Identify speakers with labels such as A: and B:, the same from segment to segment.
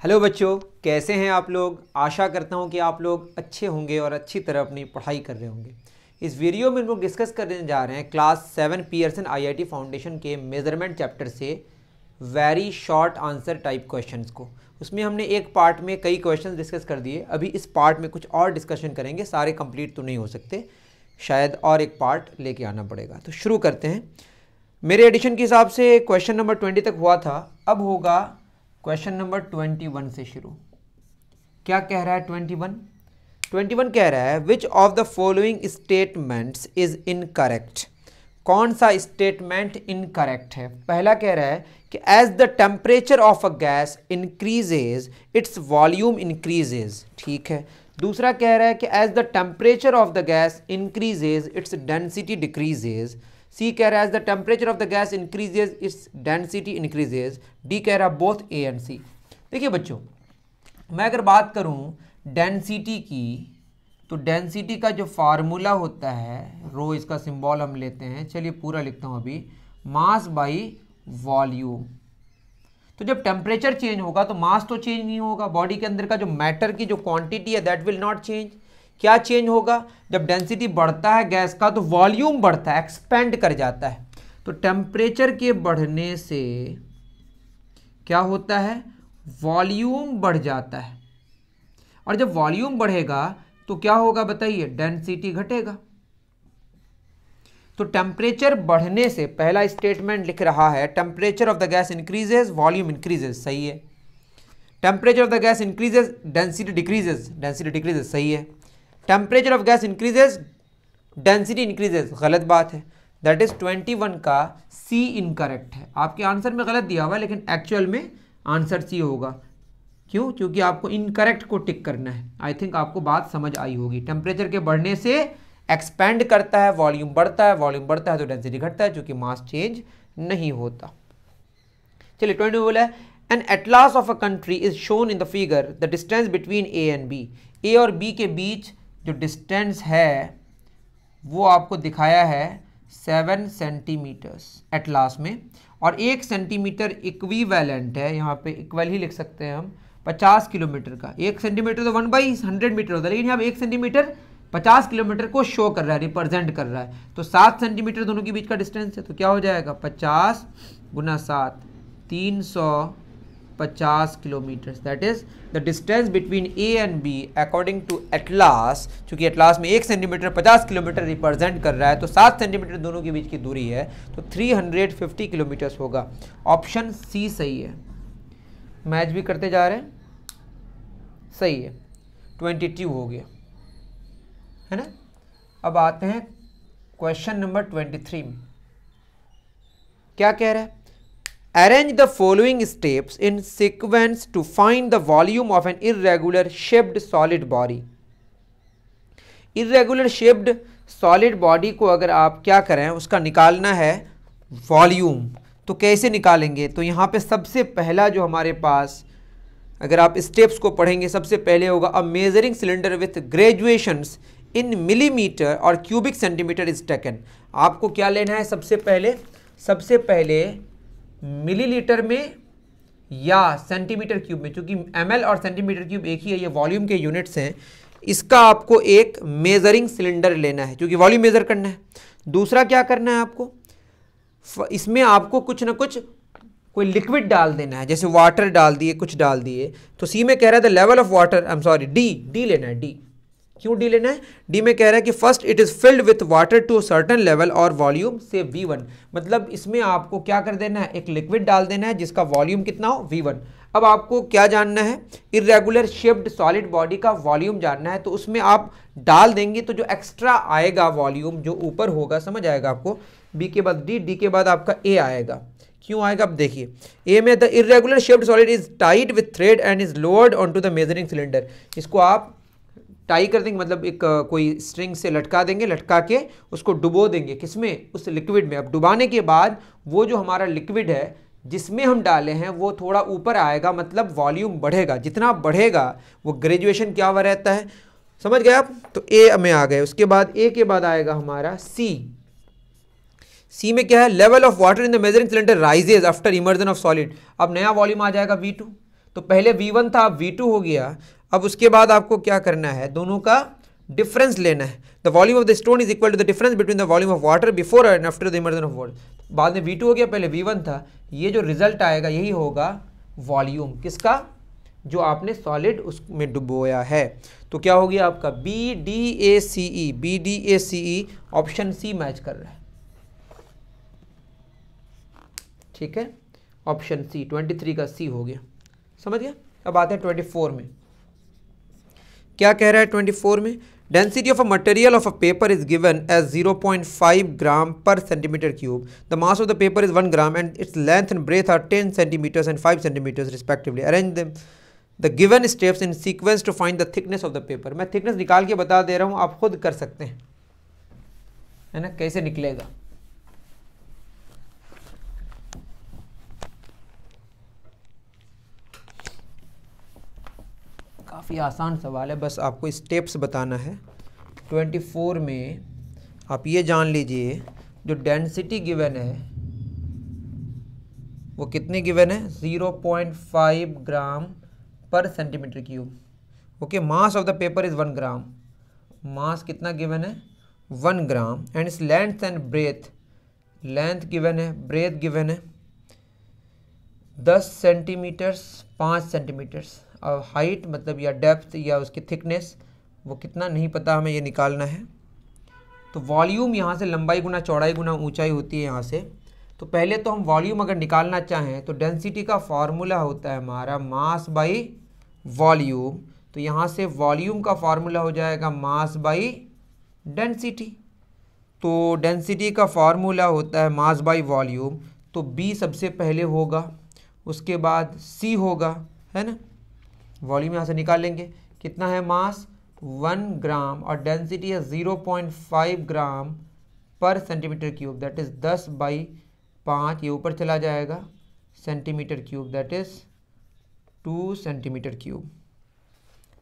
A: Hello बच्चों, कैसे हैं आप लोग। आशा करता हूं कि आप लोग अच्छे होंगे और अच्छी तरह अपनी पढ़ाई कर रहे होंगे। इस वीडियो में हम लोग डिस्कस करने जा रहे हैं क्लास 7 पियर्सन आईआईटी फाउंडेशन के मेजरमेंट चैप्टर से very short answer type questions को। उसमें हमने एक पार्ट में कई क्वेश्चंस डिस्कस कर दिए, अभी इस पार्ट में कुछ और डिस्कशन करेंगे। सारे कंप्लीट तो नहीं हो सकते, शायद और एक पार्ट लेके आना पड़ेगा। तो शुरू करते हैं। मेरे एडिशन के हिसाब से क्वेश्चन नंबर 20 तक हुआ था, अब होगा क्वेश्चन नंबर 21 से शुरू। क्या कह रहा है 21 कह रहा है विच of the following statements is incorrect. कौन सा स्टेटमेंट इनकरेक्ट है। पहला कह रहा है कि as the temperature of a gas increases its volume increases, ठीक है। दूसरा कह रहा है कि as the temperature of the gas increases its density decreases. C कह रहा है as the temperature of the gas increases its density increases. D कह रहा है बोथ ए एंड सी। देखिए बच्चों, मैं अगर बात करूं डेंसिटी की, तो डेंसिटी का जो फार्मूला होता है, रो इसका सिंबल हम लेते हैं, चलिए पूरा लिखता हूं अभी, मास बाई वॉल्यूम। तो जब टेम्परेचर चेंज होगा तो मास तो चेंज नहीं होगा, बॉडी के अंदर का जो मैटर की जो क्वांटिटी है दैट विल नॉट चेंज। क्या चेंज होगा, जब डेंसिटी बढ़ता है गैस का तो वॉल्यूम बढ़ता है, एक्सपेंड कर जाता है। तो टेम्परेचर के बढ़ने से क्या होता है, वॉल्यूम बढ़ जाता है। और जब वॉल्यूम बढ़ेगा तो क्या होगा बताइए, डेंसिटी घटेगा। तो टेम्परेचर बढ़ने से पहला स्टेटमेंट लिख रहा है temperature of the gas increases volume increases, सही है। Temperature of the gas increases density decreases, सही है। Temperature of gas increases density increases, गलत बात है। दैट इज 21 का सी इनकरेक्ट है। आपके आंसर में गलत दिया हुआ है लेकिन एक्चुअल में आंसर सी होगा। क्यों? क्योंकि आपको इनकरेक्ट को टिक करना है। आई थिंक आपको बात समझ आई होगी। टेम्परेचर के बढ़ने से एक्सपेंड करता है, वॉल्यूम बढ़ता है, वॉल्यूम बढ़ता है तो डेंसिटी घटता है, क्योंकि मास चेंज नहीं होता। चलिए 22 बोला है an atlas of a country is shown in the figure the distance between A and B. A और बी के बीच जो डिस्टेंस है वो आपको दिखाया है 7 सेंटीमीटर्स एटलास में, और 1 सेंटीमीटर इक्विवेलेंट है, यहाँ पे इक्वल ही लिख सकते हैं हम, 50 किलोमीटर का। 1 सेंटीमीटर तो 1/100 मीटर होता है, लेकिन यहाँ 1 सेंटीमीटर 50 किलोमीटर को शो कर रहा है, रिप्रेजेंट कर रहा है। तो 7 सेंटीमीटर दोनों के बीच का डिस्टेंस है, तो क्या हो जाएगा 50 × 7 350 kilometre. That is the distance between A and B according to atlas. चूंकि एटलास में 1 सेंटीमीटर 50 किलोमीटर रिप्रेजेंट कर रहा है, तो 7 सेंटीमीटर दोनों के बीच की दूरी है, तो 350 किलोमीटर्स होगा। ऑप्शन सी सही है। मैच भी करते जा रहे हैं, सही है। 22 हो गया है ना। अब आते हैं क्वेश्चन नंबर 23 में। क्या कह रहा है, arrange the following steps in sequence to find the volume of an irregular shaped solid body. Irregular shaped solid body को अगर आप क्या करें, उसका निकालना है वॉल्यूम, तो कैसे निकालेंगे। तो यहाँ पे सबसे पहला जो हमारे पास, अगर आप स्टेप्स को पढ़ेंगे, सबसे पहले होगा a measuring cylinder with graduations in millimetre और क्यूबिक सेंटीमीटर इज टेकन। आपको क्या लेना है, सबसे पहले मिलीलीटर में या सेंटीमीटर क्यूब में, क्योंकि ml और सेंटीमीटर क्यूब एक ही है, ये वॉल्यूम के यूनिट्स हैं। इसका आपको एक मेजरिंग सिलेंडर लेना है, क्योंकि वॉल्यूम मेजर करना है। दूसरा क्या करना है आपको, इसमें आपको कुछ ना कुछ कोई लिक्विड डाल देना है, जैसे वाटर डाल दिए, कुछ डाल दिए। तो सी में कह रहा है the level of water, I am sorry, D लेना है। डी क्यों डी लेना है, डी में कह रहा है कि first it is filled with water to certain level और वॉल्यूम से V1। मतलब इसमें आपको क्या कर देना है, एक लिक्विड डाल देना है जिसका वॉल्यूम कितना हो, V1। अब आपको क्या जानना है, इर्रेगुलर शेप्ड सॉलिड बॉडी का वॉल्यूम जानना है, तो उसमें आप डाल देंगे तो जो एक्स्ट्रा आएगा वॉल्यूम, जो ऊपर होगा, समझ आएगा आपको। बी के बाद डी, डी के बाद आपका ए आएगा। क्यों आएगा, अब देखिए। ए में the irregular shaped solid is tied with thread and is lowered onto the measuring cylinder. इसको आप टाई कर देंगे, मतलब एक कोई स्ट्रिंग से लटका देंगे, लटका के उसको डुबो देंगे, किसमें, उस लिक्विड में। अब डुबाने के बाद वो जो हमारा लिक्विड है जिसमें हम डाले हैं वो थोड़ा ऊपर आएगा, मतलब वॉल्यूम बढ़ेगा। जितना बढ़ेगा वो ग्रेजुएशन क्या हुआ रहता है, समझ गए आप। तो ए में आ गए, उसके बाद ए के बाद आएगा हमारा सी। सी में क्या है, level of water in the measuring cylinder rises after immersion of solid. अब नया वॉल्यूम आ जाएगा V2। तो पहले V1 था, अब V2 हो गया। अब उसके बाद आपको क्या करना है, दोनों का डिफरेंस लेना है। The volume of the stone is equal to the difference between the volume of water before and after the immersion of water. बाद में V2 हो गया, पहले V1 था। ये जो रिजल्ट आएगा यही होगा वॉल्यूम किसका, जो आपने सॉलिड उसमें डुबोया है। तो क्या हो गया आपका BDACE, BDACE option C match कर रहा है। ठीक है, ऑप्शन सी 23 का सी हो गया, समझ गया। अब आते हैं 24 में, क्या कह रहा है 24 में, density of a material of a paper is given as 0.5 gram per centimetre cube. The mass of the paper is 1 gram and its length and breadth are 10 centimetres and 5 centimetres respectively. Arrange the given steps in sequence to find the thickness of the paper. मैं thickness निकाल के बता दे रहा हूँ, आप खुद कर सकते हैं, है ना, कैसे निकलेगा। काफ़ी आसान सवाल है, बस आपको स्टेप्स बताना है। 24 में आप ये जान लीजिए, जो डेंसिटी गिवन है वो कितनी गिवन है, 0.5 gram per centimetre cube. Okay, mass of the paper is 1 gram, mass कितना गिवन है 1 gram, and is length and breadth, length given है, ब्रेथ गिवन है 10 सेंटीमीटर्स 5 सेंटीमीटर्स। और हाइट मतलब या डेप्थ या उसकी थिकनेस वो कितना नहीं पता, हमें ये निकालना है। तो वॉल्यूम यहाँ से लंबाई गुना चौड़ाई गुना ऊंचाई होती है यहाँ से। तो पहले तो हम वॉल्यूम अगर निकालना चाहें तो डेंसिटी का फॉर्मूला होता है हमारा मास बाई वॉल्यूम। तो यहाँ से वॉल्यूम का फॉर्मूला हो जाएगा मास बाई डेंसिटी। तो डेंसिटी का फॉर्मूला होता है मास बाई वॉल्यूम। तो B सबसे पहले होगा, उसके बाद C होगा, है ना। वॉल्यूम यहाँ से निकाल लेंगे, कितना है मास 1 ग्राम और डेंसिटी है 0.5 gram per centimetre cube, that is 10/5, ये ऊपर चला जाएगा, centimetre cube that is 2 centimetre cube.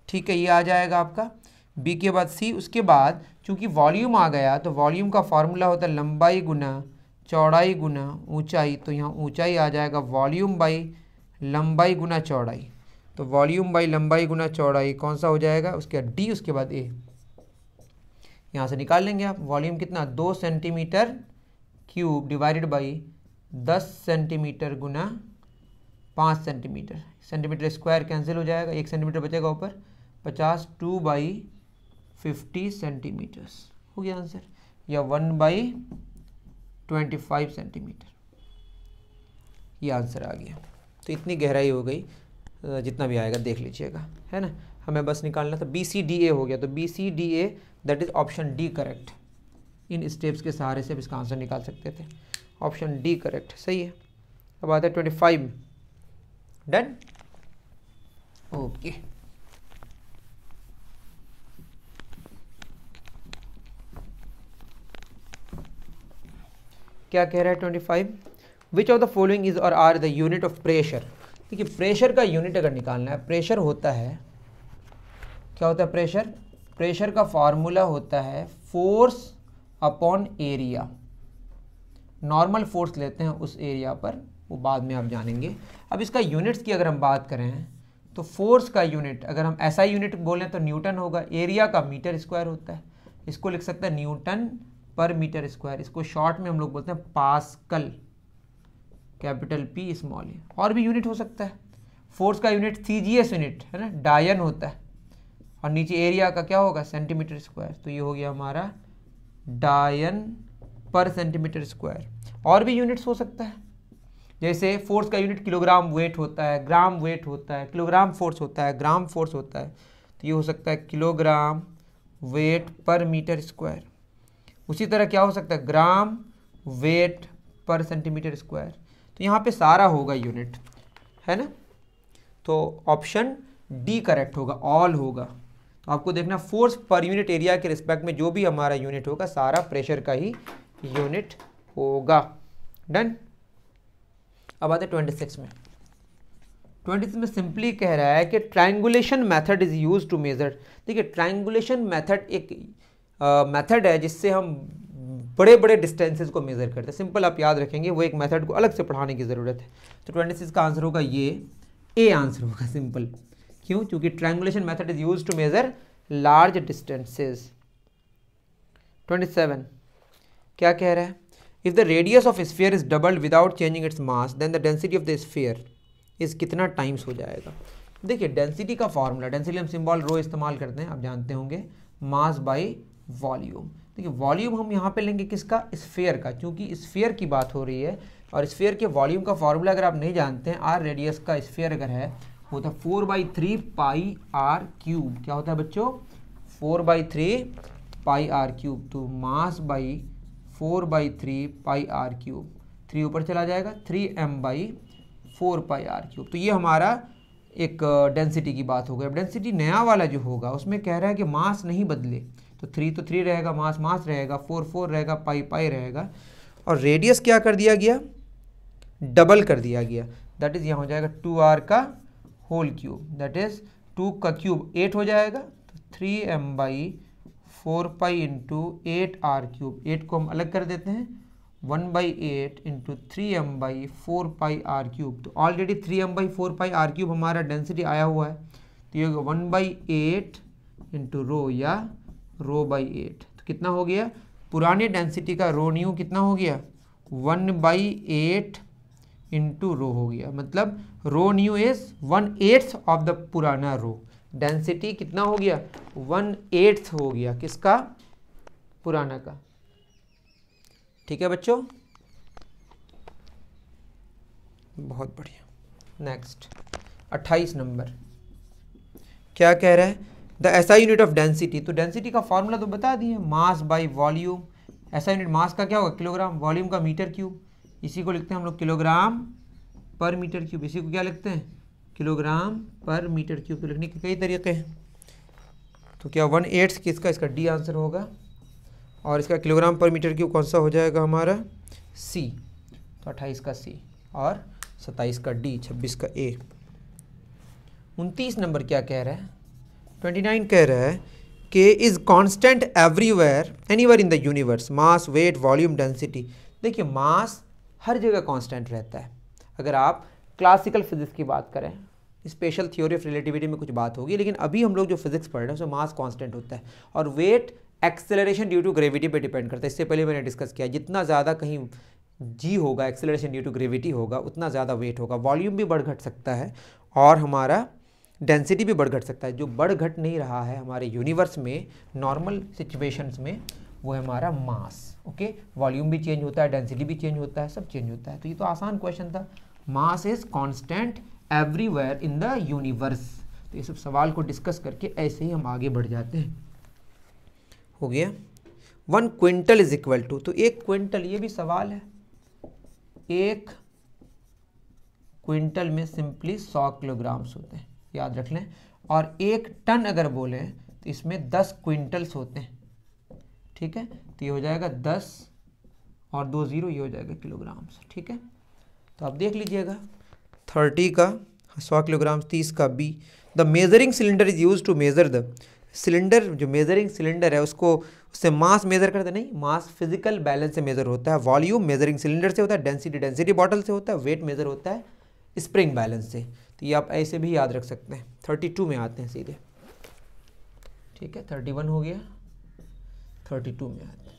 A: ठीक है, ये आ जाएगा आपका B के बाद C। उसके बाद चूंकि वॉल्यूम आ गया तो वॉल्यूम का फॉर्मूला होता है लंबाई गुना चौड़ाई गुना ऊंचाई। तो यहाँ ऊंचाई आ जाएगा वॉल्यूम बाई लंबाई गुना चौड़ाई। तो वॉल्यूम बाई लंबाई गुना चौड़ाई कौन सा हो जाएगा, उसके बाद D, उसके बाद A। यहाँ से निकाल लेंगे आप, वॉल्यूम कितना 2 centimetre cube divided by 10 centimetre Guna 5 centimetre, centimetre square cancel हो जाएगा, 1 सेंटीमीटर बचेगा ऊपर, 50 2/50 सेंटीमीटर्स हो गया आंसर, या 1/25 सेंटीमीटर, ये आंसर आ गया। तो इतनी गहराई हो गई, जितना भी आएगा देख लीजिएगा, है ना। हमें बस निकालना था BCDA हो गया। तो BCDA that is option D correct. In steps के सहारे से इसका आंसर निकाल सकते थे, ऑप्शन D करेक्ट, सही है। अब आता है 25, डन, ओके। क्या कह रहा है 25, which of the following is और are the unit of pressure. देखिए, प्रेशर का यूनिट अगर निकालना है, प्रेशर होता है, क्या होता है प्रेशर, प्रेशर का फॉर्मूला होता है force upon area. Normal force लेते हैं उस एरिया पर, वो बाद में आप जानेंगे। अब इसका यूनिट्स की अगर हम बात करें तो फोर्स का यूनिट अगर हम ऐसा यूनिट बोलें तो न्यूटन होगा, एरिया का मीटर स्क्वायर होता है, इसको लिख सकते हैं न्यूटन पर मीटर स्क्वायर। इसको शॉर्ट में हम लोग बोलते हैं पास्कल, कैपिटल P स्मॉल ए। और भी यूनिट हो सकता है, फोर्स का यूनिट CGS यूनिट है ना, डायन होता है, और नीचे एरिया का क्या होगा सेंटीमीटर स्क्वायर। तो ये हो गया हमारा डायन पर सेंटीमीटर स्क्वायर। और भी यूनिट्स हो सकता है, जैसे फोर्स का यूनिट किलोग्राम वेट होता है, ग्राम वेट होता है, किलोग्राम फोर्स होता है, ग्राम फोर्स होता है। तो ये हो सकता है किलोग्राम वेट पर मीटर स्क्वायर। उसी तरह क्या हो सकता है ग्राम वेट पर सेंटीमीटर स्क्वायर। तो यहाँ पे सारा होगा यूनिट, है ना। तो ऑप्शन D करेक्ट होगा, ऑल होगा। तो आपको देखना फोर्स पर यूनिट एरिया के रिस्पेक्ट में जो भी हमारा यूनिट होगा सारा प्रेशर का ही यूनिट होगा, डन। अब आते 26 में। 26 में सिंपली कह रहा है कि triangulation method is used to measure. देखिए, ट्रायंगुलेशन मेथड एक मेथड है जिससे हम बड़े बड़े डिस्टेंसेस को मेज़र करते हैं। सिंपल आप याद रखेंगे, वो एक मेथड को अलग से पढ़ाने की ज़रूरत है। तो 26 का आंसर होगा ये ए आंसर होगा, सिंपल। क्यों? क्योंकि triangulation method is used to measure large distances. 27 क्या कह रहा है? If the radius of sphere is doubled without changing its mass then the density of the sphere is कितना टाइम्स हो जाएगा? देखिए डेंसिटी का फॉर्मूला, डेंसिटी हम सिंबल रो इस्तेमाल करते हैं, आप जानते होंगे, मास बाई वॉल्यूम। देखिए वॉल्यूम हम यहाँ पे लेंगे किसका? स्फीयर का, क्योंकि स्फीयर की बात हो रही है और स्फीयर के वॉल्यूम का फॉर्मूला अगर आप नहीं जानते हैं, आर रेडियस का स्फीयर अगर है होता है 4/3 पाई आर क्यूब। क्या होता है बच्चों? 4/3 पाई आर क्यूब। तो mass by 4/3 pi R cube, 3 ऊपर चला जाएगा, 3m/4 पाई आर क्यूब। तो ये हमारा एक डेंसिटी की बात हो गई। अब डेंसिटी नया वाला जो होगा उसमें कह रहा है कि मास नहीं बदले, तो 3 तो 3 रहेगा, मास मास रहेगा, 4 4 रहेगा, पाई पाई रहेगा, और रेडियस क्या कर दिया गया? डबल कर दिया गया। दैट इज यहाँ हो जाएगा 2r का होल क्यूब, दैट इज 2 का क्यूब 8 हो जाएगा, तो 3m/4 pi into 8r cube. 8 को हम अलग कर देते हैं, 1/8 into 3m/4 pi R cube. तो already 3m/4 pi R cube हमारा डेंसिटी आया हुआ है, तो ये 1/8 इंटू रो या रो/8। तो कितना हो गया? पुराने डेंसिटी का रो न्यू कितना हो गया? 1/8 इंटू रो हो गया, मतलब रो न्यू इज 1/8 ऑफ द पुराना रो। डेंसिटी कितना हो गया? 1/8 हो गया, किसका? पुराना का। ठीक है बच्चों, बहुत बढ़िया। नेक्स्ट 28 नंबर क्या कह रहा है? The SI unit of density. तो डेंसिटी का फॉर्मूला तो बता दिए, मास by volume. SI unit mass का क्या होगा? किलोग्राम, वॉल्यूम का मीटर क्यूब, इसी को लिखते हैं हम लोग किलोग्राम पर मीटर क्यूब। इसी को क्या लिखते हैं? किलोग्राम पर मीटर क्यूब। तो लिखने के कई तरीके हैं, तो क्या 1/8 किसका? इसका डी आंसर होगा, और इसका किलोग्राम पर मीटर क्यूब कौन सा हो जाएगा हमारा? सी। तो 28 का सी और 27 का डी, 26 का ए। 29 नंबर क्या कह रहा है? 29 कह रहा है कि is constant everywhere anywhere in the universe, mass weight volume density. देखिए मास हर जगह कांस्टेंट रहता है। अगर आप क्लासिकल फिजिक्स की बात करें, स्पेशल थ्योरी ऑफ रिलेटिविटी में कुछ बात होगी, लेकिन अभी हम लोग जो फिजिक्स पढ़ रहे हैं उसमें मास कांस्टेंट होता है, और weight acceleration due to gravity पे डिपेंड करता है। इससे पहले मैंने डिस्कस किया, जितना ज़्यादा कहीं जी होगा, एक्सेलरेशन ड्यू टू ग्रेविटी होगा, उतना ज़्यादा वेट होगा। वॉल्यूम भी बढ़ घट सकता है और हमारा डेंसिटी भी बढ़ घट सकता है। जो बढ़ घट नहीं रहा है हमारे यूनिवर्स में नॉर्मल सिचुएशंस में, वो है हमारा मास। ओके, वॉल्यूम भी चेंज होता है, डेंसिटी भी चेंज होता है, सब चेंज होता है। तो ये तो आसान क्वेश्चन था, mass is constant everywhere in the universe. तो ये सब सवाल को डिस्कस करके ऐसे ही हम आगे बढ़ जाते हैं। हो गया। 1 क्विंटल इज इक्वल टू, तो 1 क्विंटल, ये भी सवाल है, 1 क्विंटल में सिंपली 100 किलोग्राम्स होते हैं, याद रख लें। और 1 टन अगर बोले तो इसमें 10 क्विंटल्स होते हैं। ठीक है, तो ये हो जाएगा 10 और 2 0, ये हो जाएगा किलोग्राम्स। ठीक है, तो आप देख लीजिएगा 30 का 100 किलोग्राम, 30 का B. The measuring cylinder is use to measure the cylinder. जो मेजरिंग सिलेंडर है उसको, उससे मास मेजर करते नहीं, मास फिजिकल बैलेंस से मेजर होता है, वॉल्यूम मेजरिंग सिलेंडर से होता है, डेंसिटी बॉटल से होता है, वेट मेजर होता है स्प्रिंग बैलेंस से। तो ये आप ऐसे भी याद रख सकते हैं। 32 में आते हैं सीधे। ठीक है, 31 हो गया, 32 में आते हैं।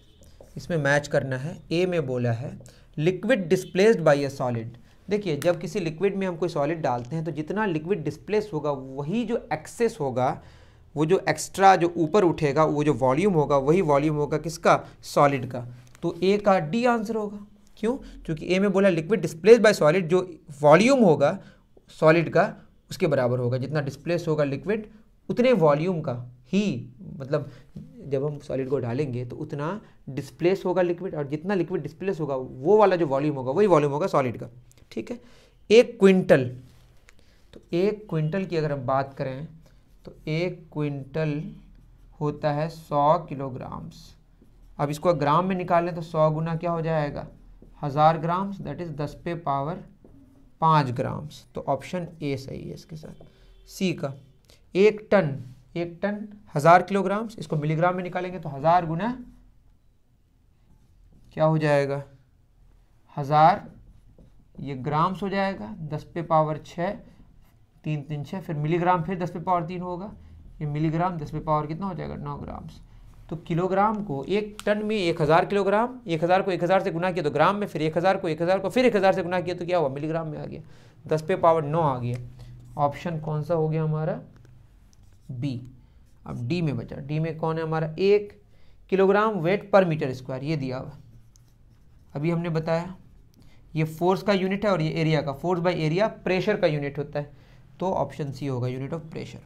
A: इसमें मैच करना है। ए में बोला है लिक्विड डिस्प्लेस्ड बाय ए सॉलिड। देखिए जब किसी लिक्विड में हम कोई सॉलिड डालते हैं तो जितना लिक्विड डिस्प्लेस होगा वही जो एक्सेस होगा, वो जो एक्स्ट्रा जो ऊपर उठेगा, वो जो वॉल्यूम होगा वही वॉल्यूम होगा किसका? सॉलिड का। तो ए का डी आंसर होगा। क्यों? क्योंकि ए में बोला लिक्विड डिस्प्लेस्ड बाय सॉलिड, जो वॉल्यूम होगा सॉलिड का उसके बराबर होगा। जितना डिस्प्लेस होगा लिक्विड उतने वॉल्यूम का ही, मतलब जब हम सॉलिड को डालेंगे तो उतना डिस्प्लेस होगा लिक्विड, और जितना लिक्विड डिस्प्लेस होगा वो वाला जो वॉल्यूम होगा वही वॉल्यूम होगा सॉलिड का। ठीक है, 1 क्विंटल, तो 1 क्विंटल की अगर हम बात करें तो 1 क्विंटल होता है 100 किलोग्राम्स। अब इसको ग्राम में निकालें तो 100 गुना क्या हो जाएगा? 1000 ग्राम्स, दैट इज 10 पे पावर 5 ग्राम्स। तो ऑप्शन ए सही है इसके साथ। सी का 1 टन, 1 टन 1000 किलोग्राम्स, इसको मिलीग्राम में निकालेंगे तो 1000 गुना क्या हो जाएगा? 1000, ये ग्राम्स हो जाएगा, 10 पे पावर 6 3 3 6, फिर मिलीग्राम फिर 10 पे पावर 3 होगा, ये मिलीग्राम 10 पे पावर कितना हो जाएगा 9 ग्राम। तो किलोग्राम को 1 टन में 1000 किलोग्राम, 1000 को 1000 से गुना किया तो ग्राम में, फिर 1000 को 1000 को फिर 1000 से गुना किया तो क्या हुआ मिलीग्राम में आ गया, 10 पे पावर 9 आ गया। ऑप्शन कौन सा हो गया हमारा बी। अब डी में बचा, डी में कौन है हमारा 1 किलोग्राम वेट पर मीटर स्क्वायर, ये दिया हुआ अभी हमने बताया। ये फोर्स का यूनिट है और ये एरिया का, फोर्स बाय एरिया प्रेशर का यूनिट होता है, तो ऑप्शन सी होगा यूनिट ऑफ प्रेशर।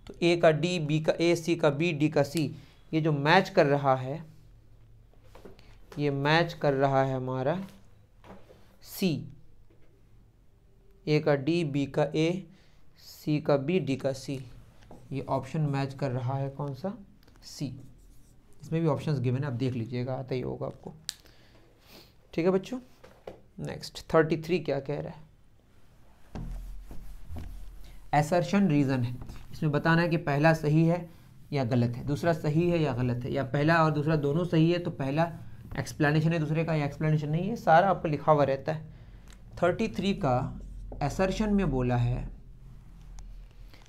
A: तो ए का डी, बी का ए, सी का बी, डी का सी, ये जो मैच कर रहा है ये मैच कर रहा है हमारा सी, ए का डी, बी का ए, सी का बी, डी का सी, ये ऑप्शन मैच कर रहा है कौन सा सी। इसमें भी ऑप्शंस गिवन है, आप देख लीजिएगा, आता ही होगा आपको। ठीक है बच्चों, नेक्स्ट 33 क्या कह रहा है, असर्शन रीजन है। इसमें बताना है कि पहला सही है या गलत है, दूसरा सही है या गलत है, या पहला और दूसरा दोनों सही है तो पहला एक्सप्लेनेशन है दूसरे का या एक्सप्लेनेशन नहीं है, सारा आपको लिखा हुआ रहता है। 33 का असर्शन में बोला है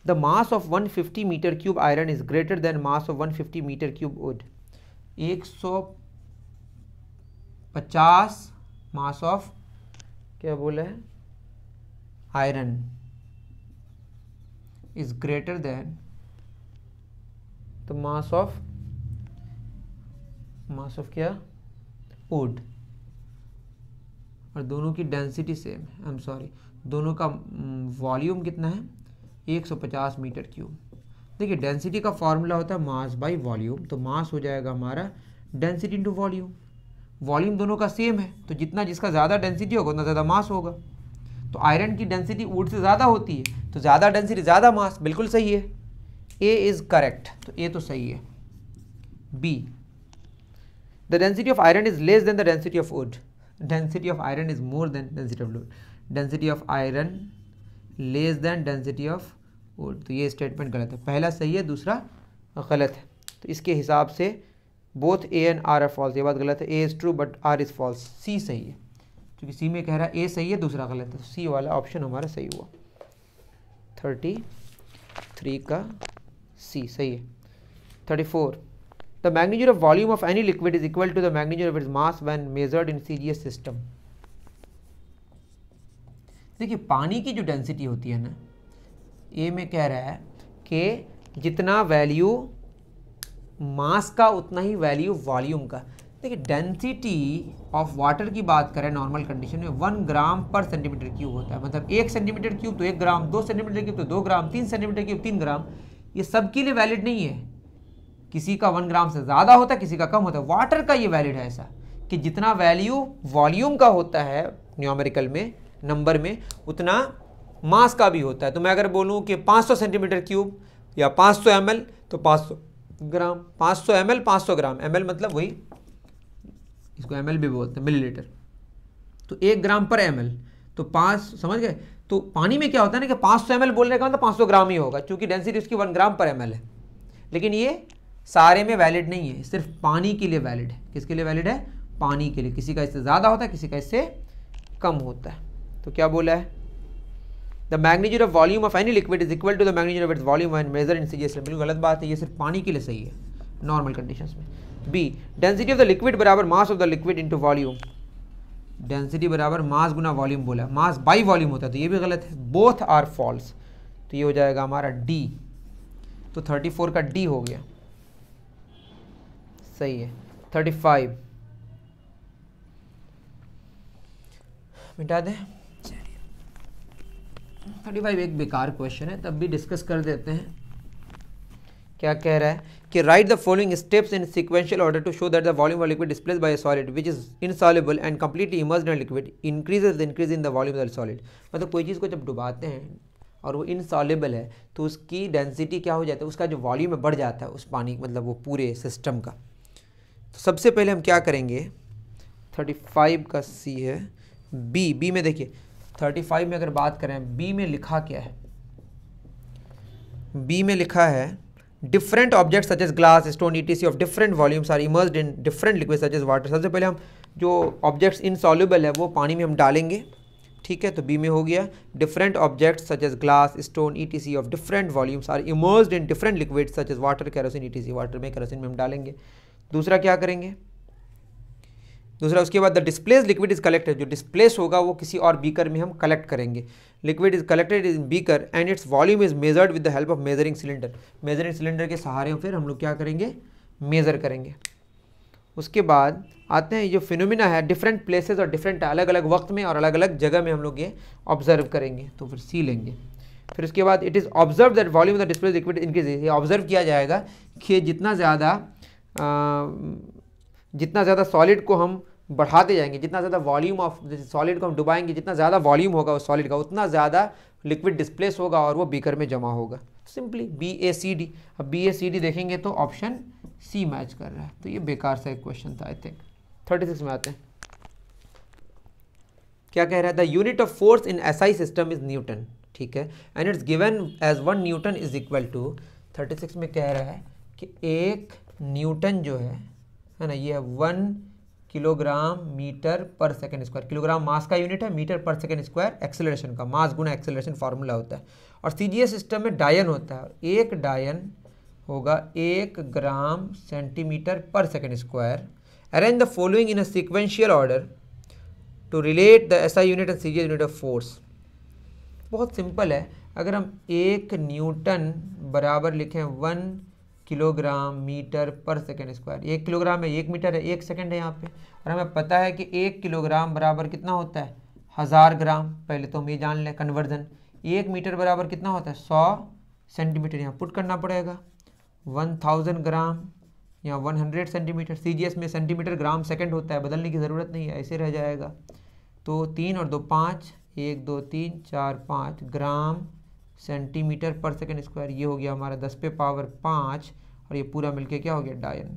A: the mass of 150 metre cube iron is greater than mass of 150 metre cube wood. 150 mass of क्या बोला है iron is greater than the mass of क्या वुड, और दोनों की डेंसिटी सेम है, आई एम सॉरी दोनों का वॉल्यूम कितना है 150 मीटर क्यूब। देखिए डेंसिटी का फॉर्मूला होता है मास बाय वॉल्यूम, तो मास हो जाएगा हमारा डेंसिटी इंटू वॉल्यूम, वॉल्यूम दोनों का सेम है तो जितना जिसका ज़्यादा डेंसिटी होगा उतना ज़्यादा मास होगा। तो आयरन की डेंसिटी वुड से ज़्यादा होती है तो ज़्यादा डेंसिटी ज़्यादा मास, बिल्कुल सही है, ए इज़ करेक्ट, तो ए तो सही है। Be the density of iron is less than the density of would, density of iron is more than density of would, density of iron less than density of would, तो ये statement गलत है, पहला सही है दूसरा गलत है। तो इसके हिसाब से both A and R are false, ये बात गलत है, A is true but R is false, C सही है, क्योंकि सी में कह रहा है ए सही है दूसरा गलत है, तो सी वाला ऑप्शन हमारा सही हुआ। 33 का सी सही है। 34 the magnitude of volume of any liquid is equal to the magnitude of its mass when measured in serious system. देखिए पानी की जो डेंसिटी होती है ना, ए में कह रहा है कि जितना वैल्यू मास का उतना ही वैल्यू वॉल्यूम का। देखिए डेंसिटी ऑफ वाटर की बात करें नॉर्मल कंडीशन में 1 ग्राम पर सेंटीमीटर क्यूब होता है, मतलब 1 सेंटीमीटर क्यूब तो 1 ग्राम, 2 सेंटीमीटर क्यूब तो 2 ग्राम, 3 सेंटीमीटर क्यूब 3 ग्राम। ये सबके लिए वैलिड नहीं है, किसी का 1 ग्राम से ज़्यादा होता है, किसी का कम होता है। वाटर का ये वैलिड है ऐसा कि जितना वैल्यू वॉल्यूम का होता है न्यूमेरिकल में नंबर में उतना मास का भी होता है। तो मैं अगर बोलूँ कि 500 सेंटीमीटर क्यूब या 500 ml तो 500 ग्राम, 500 ml 500 ग्राम, ml मतलब वही, इसको ml भी बोलते हैं मिलीलीटर, तो 1 ग्राम पर ml तो 5, समझ गए। तो पानी में क्या होता है ना कि 500 ml बोलने का मतलब 500 ग्राम ही होगा, क्योंकि डेंसिटी उसकी 1 ग्राम पर ml है। लेकिन ये सारे में वैलिड नहीं है, सिर्फ पानी के लिए वैलिड है। किसके लिए वैलिड है? पानी के लिए। किसी का इससे ज़्यादा होता है, किसी का इससे कम होता है। तो क्या बोला है? The magnitude of volume of any liquid is equal to the magnitude of its volume when measured in serious. बिल्कुल गलत बात है, ये सिर्फ पानी के लिए सही है नॉर्मल कंडीशंस में। B density of the liquid बराबर mass of the liquid into volume. Density बराबर मास गुना वॉल्यूम बोला, मास बाई वॉल्यूम होता है, तो ये भी गलत है। बोथ आर फॉल्स, तो ये हो जाएगा हमारा डी। तो 34 का डी हो गया, सही है। 35 मिटा दें। 35 एक बेकार क्वेश्चन है, तब भी डिस्कस कर देते हैं। क्या कह रहा है कि write the following steps in sequential order to show that the volume of liquid displaced by a solid which is insoluble and completely immersed in liquid increases the increase in the volume of the solid. मतलब कोई चीज़ को जब डुबाते हैं और वो insoluble है तो उसकी डेंसिटी क्या हो जाता है, उसका जो वॉल्यूम है बढ़ जाता है उस पानी, मतलब वो पूरे सिस्टम का। तो सबसे पहले हम क्या करेंगे, 35 का सी है। बी में देखिए 35 में अगर बात करें, बी में लिखा क्या है? बी में लिखा है different object such as glass, stone, ETC of different volumes are immersed in different liquid such as water. सबसे पहले हम जो ऑब्जेक्ट्स इनसॉल्युबल है वो पानी में हम डालेंगे, ठीक है, तो बी में हो गया different objects such as glass, stone, ETC of different volumes are immersed in different liquids such as water, kerosene, ETC. Water में, केरोसिन में हम डालेंगे। दूसरा क्या करेंगे, दूसरा उसके बाद the displace liquid is collected, जो डिस्प्लेस होगा वो किसी और बीकर में हम कलेक्ट करेंगे। Liquid is collected in beaker and its volume is measured with the help of measuring cylinder. Measuring cylinder के सहारे फिर हम लोग क्या करेंगे, मेज़र करेंगे। उसके बाद आते हैं ये जो फिनोमिना है डिफरेंट प्लेसेस और डिफरेंट अलग अलग वक्त में और अलग अलग जगह में हम लोग ये ऑब्जर्व करेंगे, तो फिर सी लेंगे। फिर उसके बाद it is observe that volume of the display liquid increase, ये ऑब्जर्व किया जाएगा कि जितना ज़्यादा सॉलिड को हम बढ़ाते जाएंगे, जितना ज़्यादा वॉल्यूम ऑफ सॉलिड को हम डुबाएंगे, जितना ज़्यादा वॉल्यूम होगा उस सॉलिड का उतना ज़्यादा लिक्विड डिस्प्लेस होगा और वो बीकर में जमा होगा। Simply BACD। अब BACD देखेंगे तो ऑप्शन सी मैच कर रहा है, तो ये बेकार सा एक क्वेश्चन था आई थिंक। 36 में आते हैं, क्या कह रहा है, the unit of force in SI system is newton, ठीक है, and its given as 1 newton is equal to. 36 में कह रहा है कि 1 न्यूटन जो है ना, ये है 1 kilogram metre per second square. Kilogram mass का यूनिट है, metre per second square acceleration का, मास गुना एक्सेलरेशन फार्मूला होता है। और CGS सिस्टम में डायन होता है, एक डायन होगा 1 gram centimetre per second square. Arrange the following in a sequential order to relate the SI unit and CGS unit of force. बहुत सिंपल है, अगर हम 1 न्यूटन बराबर लिखें 1 kilogram metre per second square, 1 kilogram है 1 metre है 1 second है यहाँ पे, और हमें पता है कि 1 किलोग्राम बराबर कितना होता है 1000 ग्राम। पहले तो हम ये जान लें कन्वर्जन। 1 मीटर बराबर कितना होता है 100 सेंटीमीटर, यहाँ पुट करना पड़ेगा 1000 ग्राम या 100 सेंटीमीटर। CGS में सेंटीमीटर ग्राम सेकंड होता है, बदलने की ज़रूरत नहीं है, ऐसे रह जाएगा। तो 3 और 2 5, 1 2 3 4 5 ग्राम सेंटीमीटर पर सेकंड स्क्वायर, ये हो गया हमारा 10 पे पावर 5, और ये पूरा मिलके क्या हो गया डायन।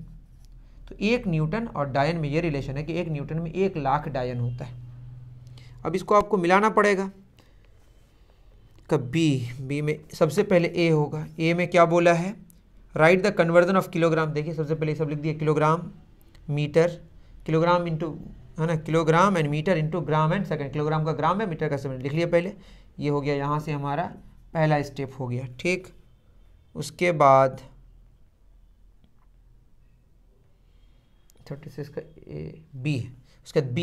A: तो 1 न्यूटन और डायन में ये रिलेशन है कि 1 न्यूटन में 1 लाख डायन होता है। अब इसको आपको मिलाना पड़ेगा। कब बी में सबसे पहले ए होगा, ए में क्या बोला है, right the conversion of kilogram. देखिए सबसे पहले सब लिख दिया किलोग्राम मीटर, किलोग्राम इंटू है ना, kilogram and metre into gram and second. Kilogram का ग्राम है, मीटर का सेकंड, लिख लिया पहले। ये हो गया यहाँ से हमारा पहला स्टेप हो गया, ठीक। उसके बाद 36 का बी है, उसके बाद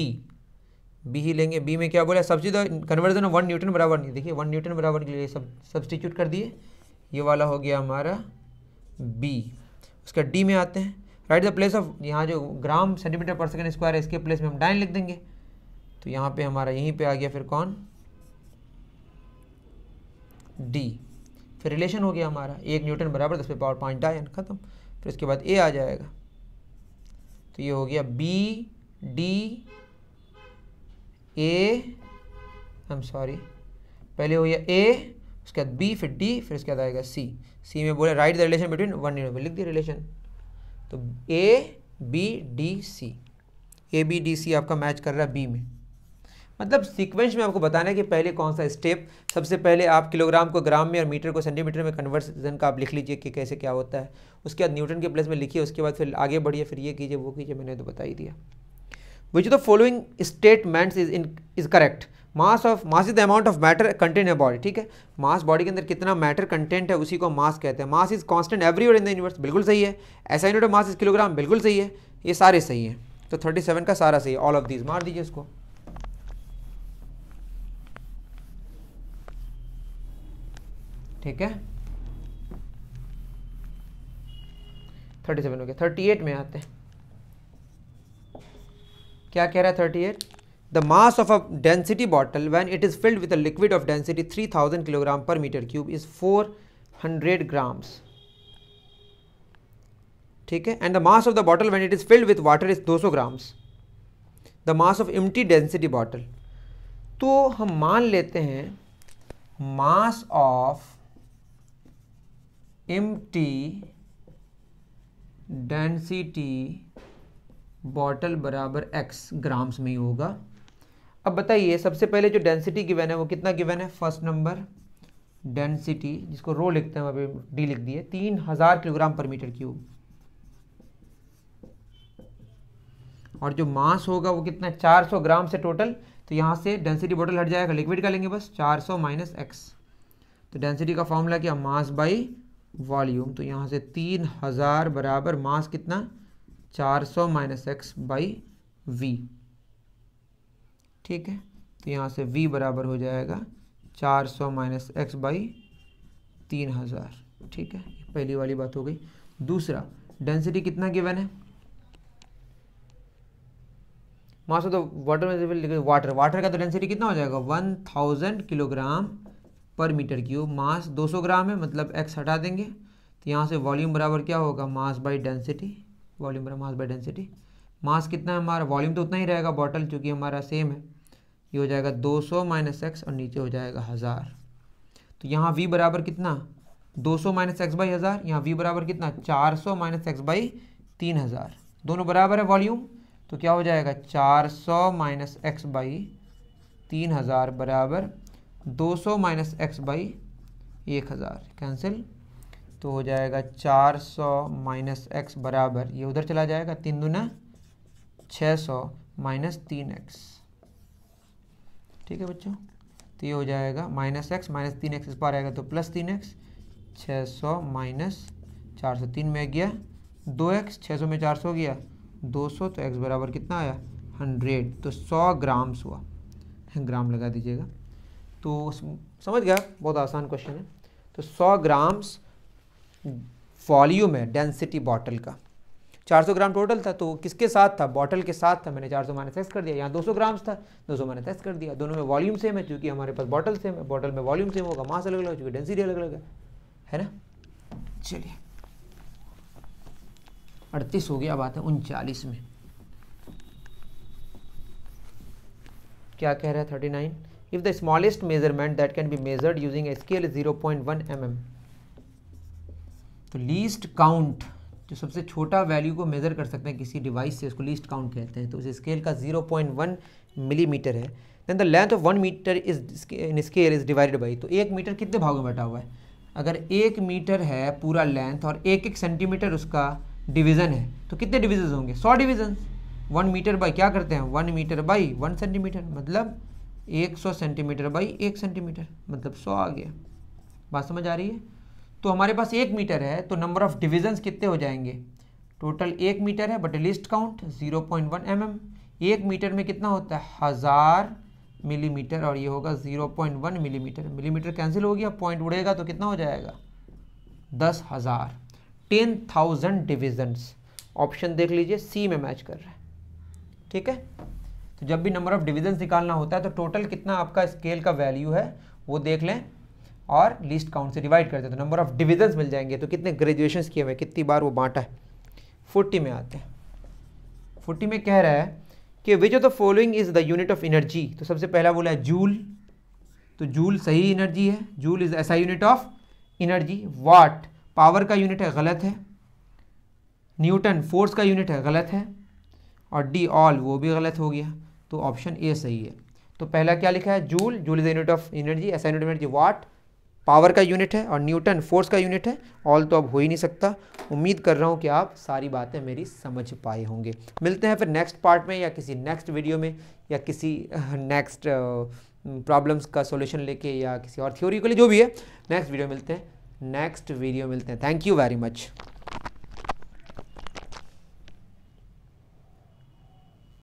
A: बी ही लेंगे। बी में क्या बोला, सब्सिट्यूट कन्वर्जन ऑफ 1 न्यूटन बराबर नहीं, देखिए 1 न्यूटन बराबर के लिए सब सब्सटीट्यूट कर दिए, ये वाला हो गया हमारा बी। उसका डी में आते हैं, राइट द प्लेस ऑफ, यहाँ जो ग्राम सेंटीमीटर पर सेकंड स्क्वायर है इसके प्लेस में हम डायन लिख देंगे, तो यहाँ पे हमारा यहीं पे आ गया फिर कौन, डी। फिर रिलेशन हो गया हमारा 1 न्यूटन बराबर 10 पे पावर 5 डायन, खत्म। फिर उसके बाद ए आ जाएगा, तो ये हो गया बी डी ए, पहले हो गया ए, उसके बाद बी, फिर डी, फिर उसके बाद आएगा सी। सी में बोले write the relation between 1 newton, लिख दिया रिलेशन। तो A B D C, A B D C आपका मैच कर रहा है बी में। मतलब सीक्वेंस में आपको बताना है कि पहले कौन सा स्टेप, सबसे पहले आप किलोग्राम को ग्राम में और मीटर को सेंटीमीटर में कन्वर्जन का आप लिख लीजिए कि कैसे क्या होता है। उसके बाद न्यूटन के प्लेस में लिखिए, उसके बाद फिर आगे बढ़िए, फिर ये कीजिए वो कीजिए, मैंने तो बता ही दिया। Which the following statements is correct. Mass is the amount of matter content in body, ठीक है। मास बॉडी के अंदर कितना मैटर कंटेंट है उसी को मास कहते हैं। Mass is constant everywhere in the universe, बिल्कुल सही है। ऐसा unit of mass is kilogram, बिल्कुल सही है। ये सारे सही हैं, तो 37 का सारा सही है, ऑल ऑफ दीज मार दीजिए इसको। ठीक है, 37 हो गया। 38 में आते हैं, क्या कह रहा है 38, the mass of a density bottle when it is filled with a liquid of density 3000 kilogram पर मीटर क्यूब इज 400 ग्राम्स, ठीक है। And the mass of the bottle when it is filled with water is 200 grams. The mass of empty density bottle, तो हम मान लेते हैं mass of empty density bottle बराबर x grams में ही होगा। अब बताइए सबसे पहले जो डेंसिटी गिवन है वो कितना गिवन है, फर्स्ट नंबर डेंसिटी, जिसको रो लिखते हैं वहाँ पे डी लिख दिए, 3000 किलोग्राम पर मीटर क्यूब। और जो मास होगा वो कितना है, 400 ग्राम से टोटल तो यहाँ से डेंसिटी बॉटल हट जाएगा, लिक्विड का लेंगे बस 400 माइनस एक्स। तो डेंसिटी का फॉर्मूला क्या, मास बाई वॉल्यूम। तो यहाँ से 3000 बराबर मास कितना, 400 माइनस एक्स बाई वी। ठीक है, तो यहाँ से v बराबर हो जाएगा 400 माइनस एक्स बाई 3000। ठीक है, पहली वाली बात हो गई। दूसरा, डेंसिटी कितना गिवन है, मास ऑफ द वाटर में वाटर का तो डेंसिटी कितना हो जाएगा 1000 किलोग्राम पर मीटर क्यूब। मास 200 ग्राम है, मतलब x हटा देंगे। तो यहाँ से वॉल्यूम बराबर क्या होगा, मास बाई डेंसिटी। वॉल्यूम बराबर मास बाई डेंसिटी। मास कितना है हमारा, वॉल्यूम तो उतना ही रहेगा बॉटल चूँकि हमारा सेम है। ये हो जाएगा 200 माइनस एक्स और नीचे हो जाएगा 1000। तो यहाँ v बराबर कितना, 200 माइनस एक्स बाई 1000। यहाँ v बराबर कितना, 400 माइनस एक्स बाई 3000। दोनों बराबर है वॉल्यूम, तो क्या हो जाएगा 400 माइनस एक्स बाई 3000 बराबर 200 माइनस एक्स बाई 1000। कैंसिल, तो हो जाएगा 400 माइनस एक्स बराबर, ये उधर चला जाएगा 3 दूना 600 माइनस 3x। ठीक है बच्चों, तो ये हो जाएगा माइनस एक्स 3x, इस पार आएगा तो प्लस 3x। 600 माइनस 400, 3 में गया 2x, 600 में 400 गया 200, तो x बराबर कितना आया 100। तो 100 ग्राम्स हुआ, ग्राम लगा दीजिएगा। तो समझ गया, बहुत आसान क्वेश्चन है। तो 100 ग्राम्स वॉल्यूम है डेंसिटी बॉटल का। 400 ग्राम टोटल था, तो किसके साथ था, बॉटल के साथ था। मैंने 400 माइनस एक्स कर दिया। यहाँ 200 ग्राम्स था, 200 माइनस एक्स कर दिया। दोनों में वॉल्यूम सेम है, क्योंकि हमारे पास बॉटल सेम है। बॉटल में वॉल्यूम सेम होगा, मास अलग अलग, क्योंकि डेंसिटी अलग अलग है ना। चलिए 38 हो गया, बात है 39 में। क्या कह रहा है 39, if the smallest measurement that can be measured using a scale 0.1 mm। तो लीस्ट काउंट, जो सबसे छोटा वैल्यू को मेज़र कर सकते हैं किसी डिवाइस से, उसको लीस्ट काउंट कहते हैं। तो उस स्केल का 0.1 मिलीमीटर है। Then the length of 1 metre is in scale is divided by. तो 1 मीटर कितने भागों में बटा हुआ है, अगर 1 मीटर है पूरा लेंथ और 1-1 सेंटीमीटर उसका डिवीज़न है, तो कितने डिवीजन होंगे, 100 डिवीजन। 1 मीटर बाई क्या करते हैं, 1 मीटर बाई 1 सेंटीमीटर, मतलब 100 सेंटीमीटर बाई 1 सेंटीमीटर, मतलब 100 आ गया। बात समझ आ रही है। तो हमारे पास 1 मीटर है, तो नंबर ऑफ डिविजन्स कितने हो जाएंगे, टोटल 1 मीटर है but least count 0.1 mm। 1 metre में कितना होता है 1000 मिलीमीटर, और ये होगा 0.1 मिलीमीटर। मिलीमीटर कैंसिल हो गया, पॉइंट उड़ेगा तो कितना हो जाएगा 10,000, 10,000 डिविजन्स। ऑप्शन देख लीजिए, सी में मैच कर रहा है। ठीक है, तो जब भी नंबर ऑफ डिविजन्स निकालना होता है तो टोटल कितना आपका स्केल का वैल्यू है वो देख लें और लीस्ट काउंट से डिवाइड करते हैं तो नंबर ऑफ डिविजन्स मिल जाएंगे। तो कितने ग्रेजुएशंस किए हुए, कितनी बार वो बांटा है। 40 में आते हैं। 40 में कह रहा है कि विच of the following is the unit of energy. तो सबसे पहला बोला है जूल, तो जूल सही एनर्जी है, जूल इज ऐसा unit of energy. Watt power का यूनिट है, गलत है। न्यूटन फोर्स का यूनिट है, गलत है। और डी ऑल वो भी गलत हो गया, तो ऑप्शन ए सही है। तो पहला क्या लिखा है, joule, joule is the unit of energy, ऐसा unit of energy. Watt power का यूनिट है और न्यूटन फोर्स का यूनिट है। ऑल तो अब हो ही नहीं सकता। उम्मीद कर रहा हूँ कि आप सारी बातें मेरी समझ पाए होंगे। मिलते हैं फिर नेक्स्ट पार्ट में या किसी नेक्स्ट वीडियो में या किसी नेक्स्ट प्रॉब्लम्स का सॉल्यूशन लेके या किसी और थ्योरी के लिए, जो भी है नेक्स्ट वीडियो मिलते हैं। Thank you very much.